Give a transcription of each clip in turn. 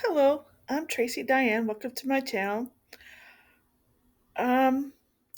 Hello, I'm Tracy Diane. Welcome to my channel. Um,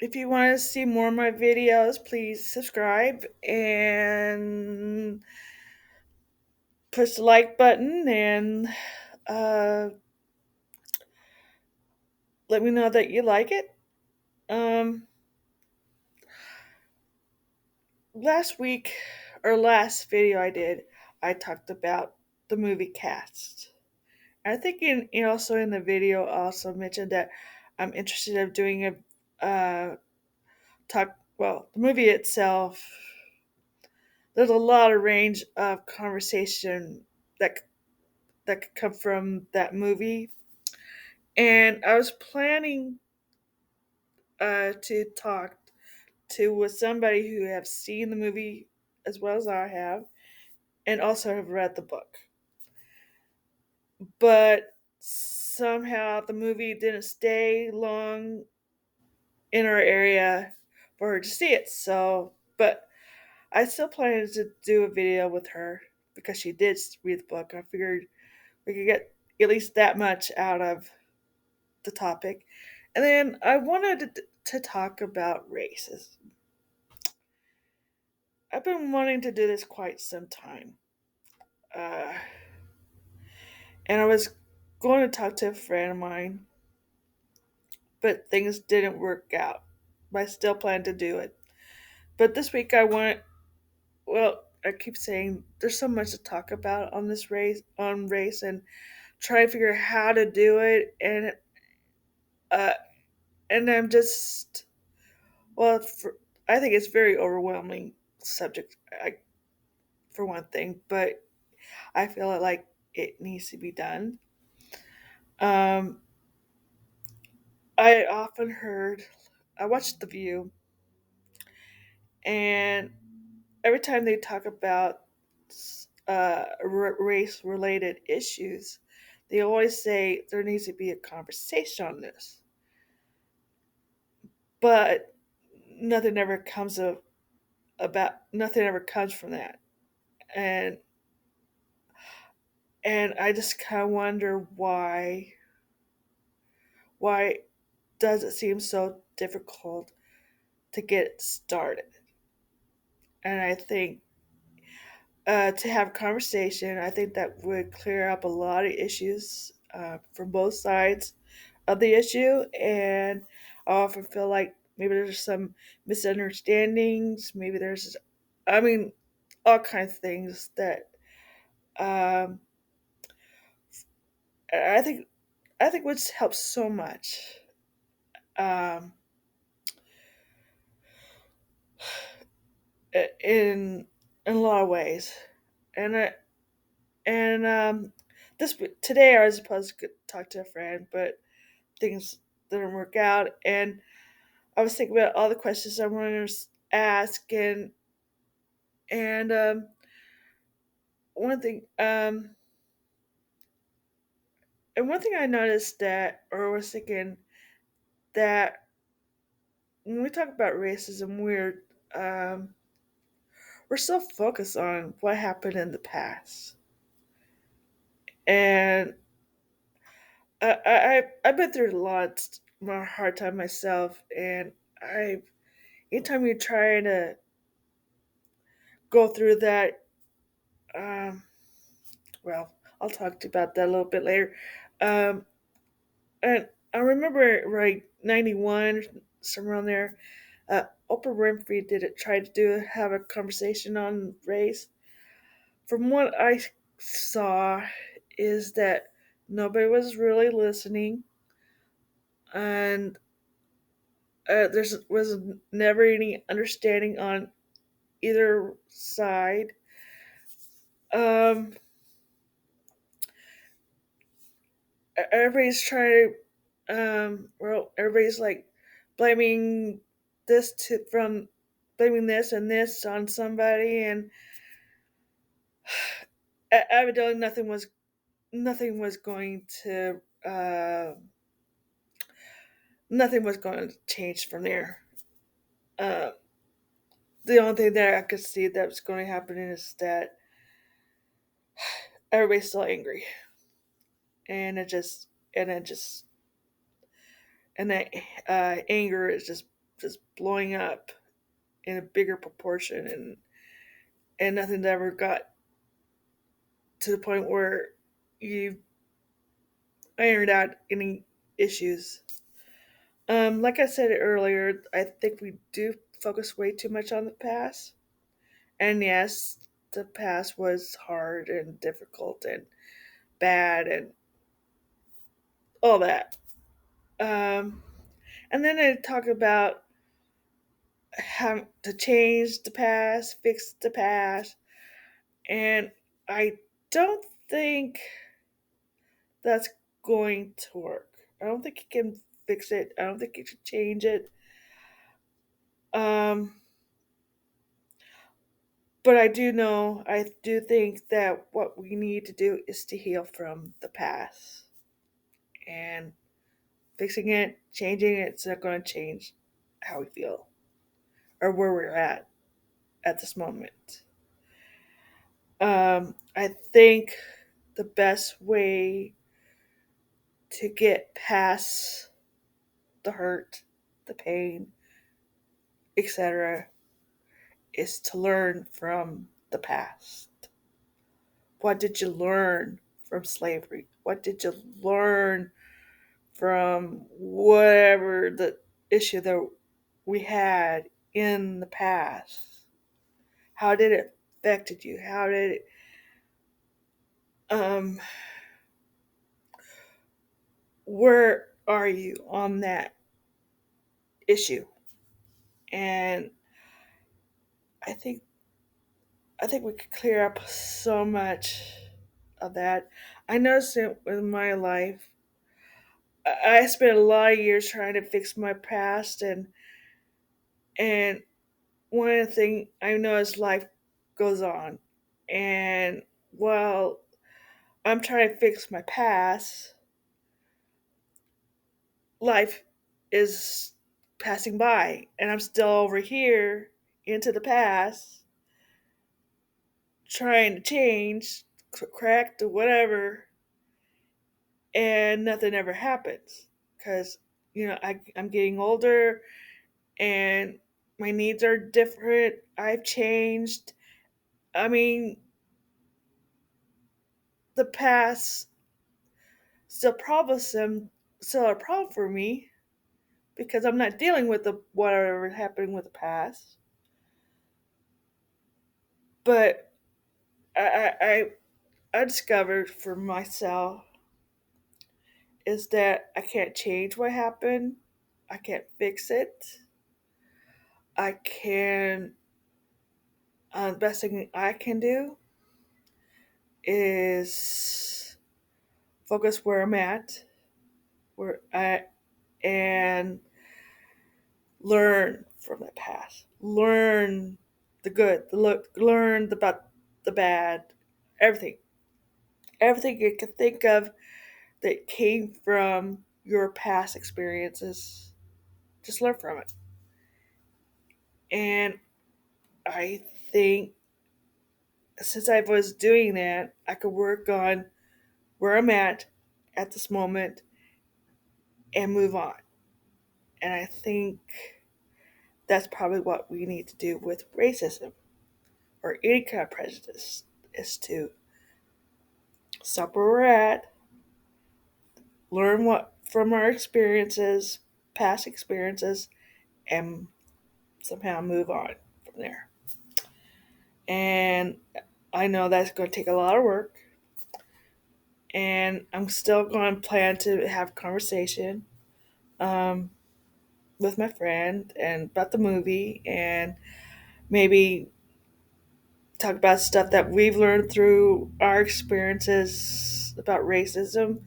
if you want to see more of my videos, please subscribe and push the like button and uh, let me know that you like it. Um, last week, or last video I did, I talked about the movie Cast. I think also in the video, I also mentioned that I'm interested in doing the movie itself. There's a lot of range of conversation that that could come from that movie, and I was planning to talk to with somebody who have seen the movie as well as I have, and also have read the book. But somehow the movie didn't stay long in our area for her to see it. But I still planted to do a video with her because she did read the book. I figured we could get at least that much out of the topic. And then I wanted to talk about racism. I've been wanting to do this quite some time. Uh, and I was going to talk to a friend of mine, but things didn't work out. But I still plan to do it. But this week I keep saying there's so much to talk about on race, and try to figure out how to do it. Uh, and I'm just, well, I think it's very overwhelming subject, for one thing, but I feel like it needs to be done. Um, I often heard, I watched The View, and every time they talk about race related issues, they always say there needs to be a conversation on this. But nothing ever comes of about nothing ever comes from that. And I just kind of wonder why does it seem so difficult to get started? And I think to have a conversation, I think that would clear up a lot of issues from both sides of the issue. And I often feel like maybe there's some misunderstandings. Maybe I mean, all kinds of things that um, I think would help so much. Um, in a lot of ways. And I and this today I was supposed to talk to a friend, but things didn't work out. And I was thinking about all the questions I wanted to ask, and one thing one thing I noticed that, or was thinking that when we talk about racism, we're so focused on what happened in the past, and I've been through a lot, my hard time myself, and I anytime you're trying to go through that, um, well, I'll talk to you about that a little bit later. Um, and I remember right 91 somewhere around there. Oprah Winfrey did it. Tried to have a conversation on race. From what I saw, is that nobody was really listening, and there was never any understanding on either side. Um, everybody's trying everybody's like blaming this to from blaming this and this on somebody, and evidently nothing was going to nothing was going to change from there. Uh, the only thing that I could see that was going to happen is that everybody's still angry, and it just and that anger is just blowing up in a bigger proportion, and nothing's ever got to the point where you ironed out any issues. Like I said earlier, I think we do focus way too much on the past. And yes, the past was hard and difficult and bad and all that. Um, and then they talk about how to change the past, fix the past. And I don't think that's going to work. I don't think you can fix it. I don't think you should change it. Um, but I do think that what we need to do is to heal from the past. And fixing it, changing it's not going to change how we feel or where we're at this moment. I think the best way to get past the hurt, the pain, etc., is to learn from the past. What did you learn from slavery? What did you learn from whatever the issue that we had in the past? How did it affected you? How did it, um, where are you on that issue? And I think I think we could clear up so much of that. I noticed it in my life. I spent a lot of years trying to fix my past, and one of the things I know is life goes on, and while I'm trying to fix my past, life is passing by, and I'm still over here into the past, trying to change, correct, or whatever, and nothing ever happens because I'm getting older and my needs are different. I've changed. I mean, the past still troublesome, still a problem for me because I'm not dealing with the whatever happened with the past. But I discovered for myself is that I can't change what happened. I can't fix it. I can. The best thing I can do is focus where I'm at, where I and learn from the past. Learn the good, the look, learn about the bad, everything. Everything you can think of that came from your past experiences. Just learn from it. And I think since I was doing that, I could work on where I'm at this moment and move on. And I think that's probably what we need to do with racism or any kind of prejudice is to stop where we're at, learn what from our experiences, past experiences, and somehow move on from there. And I know that's going to take a lot of work, and I'm still going to plan to have a conversation um, with my friend and about the movie, and maybe talk about stuff that we've learned through our experiences about racism,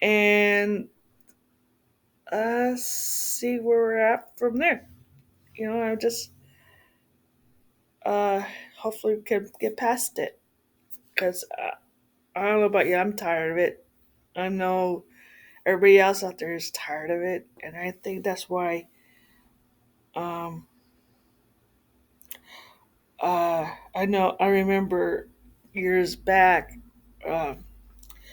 and see where we're at from there. I just uh, hopefully we can get past it because I don't know about you, I'm tired of it. I know everybody else out there is tired of it, and I think that's why. Um, I know I remember years back, um,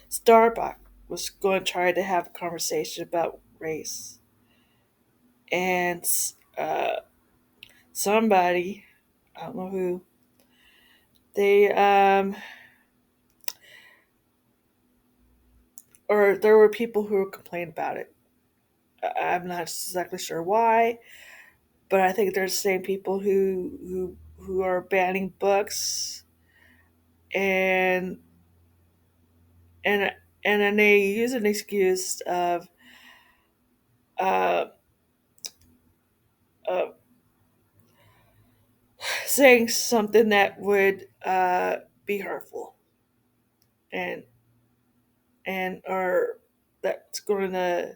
Starbucks. was going to try to have a conversation about race, and uh, somebody, I don't know who, they or there were people who complained about it. I'm not exactly sure why, but I think there's the same people who are banning books and and and then they use an excuse uh, of saying something that would be hurtful and or that's going to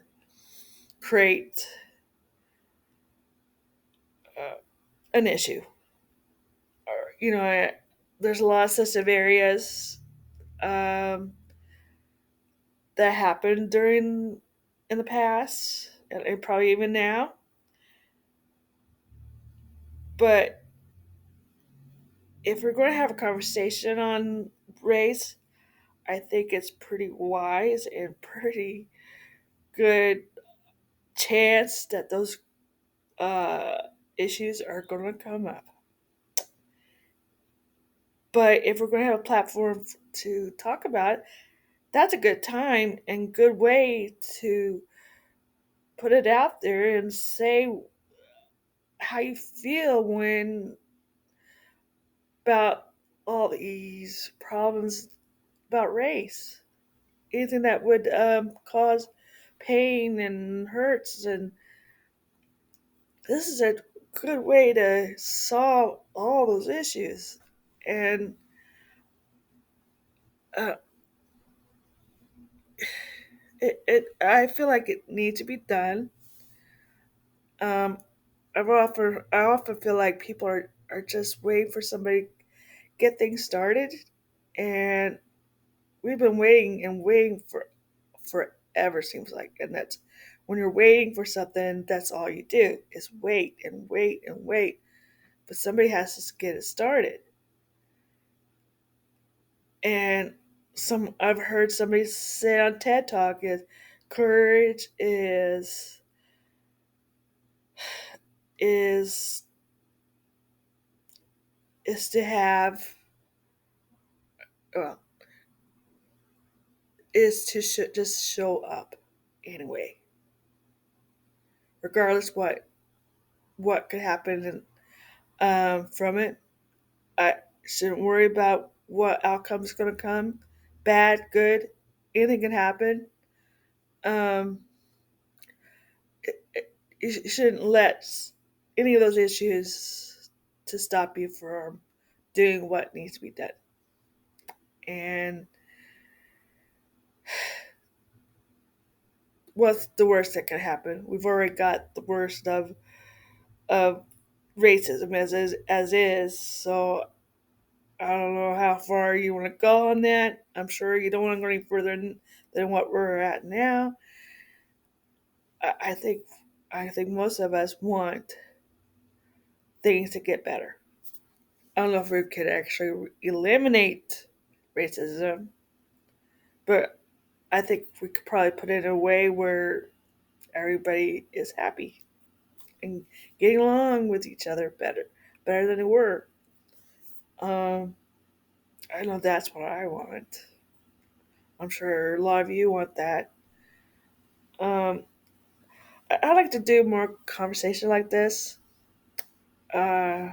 create uh, an issue. Or there's a lot of sensitive areas um, that happened during in the past and probably even now. But if we're going to have a conversation on race, I think it's pretty wise and pretty good chance that those uh, issues are going to come up. But if we're going to have a platform to talk about it, that's a good time and good way to put it out there and say how you feel when about all these problems about race. Anything that would cause pain and hurts, and this is a good way to solve all those issues. And uh, I feel like it needs to be done. Um, I often feel like people are just waiting for somebody to get things started, and we've been waiting and waiting for forever seems like, and that's when you're waiting for something, that's all you do is wait and wait and wait, but somebody has to get it started. And some I've heard somebody say on TED Talk is courage is is to have well is to just show up anyway, regardless what could happen from it. I shouldn't worry about what outcome is going to come, bad, good, anything can happen. Um, you shouldn't let any of those issues to stop you from doing what needs to be done. And what's the worst that can happen? We've already got the worst of racism as is. So I don't know how far you want to go on that. I'm sure you don't want to go any further than what we're at now. I think most of us want things to get better. I don't know if we could actually eliminate racism, but I think we could probably put it in a way where everybody is happy and getting along with each other better than they were. Um, I know that's what I want. I'm sure a lot of you want that. Um, I like to do more conversation like this, uh,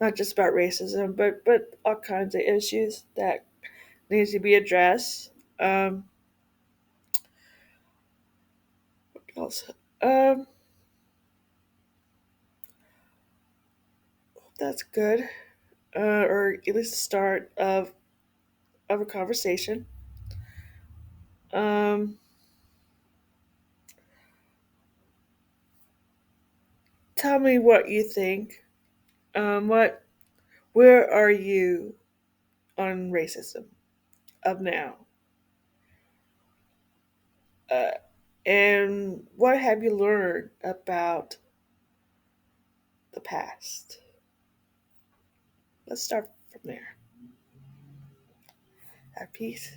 not just about racism, but all kinds of issues that needs to be addressed. What else? Um, that's good, or at least the start of a conversation. Um, Tell me what you think. Where are you on racism of now? Uh, and what have you learned about the past? Let's start from there. Have peace.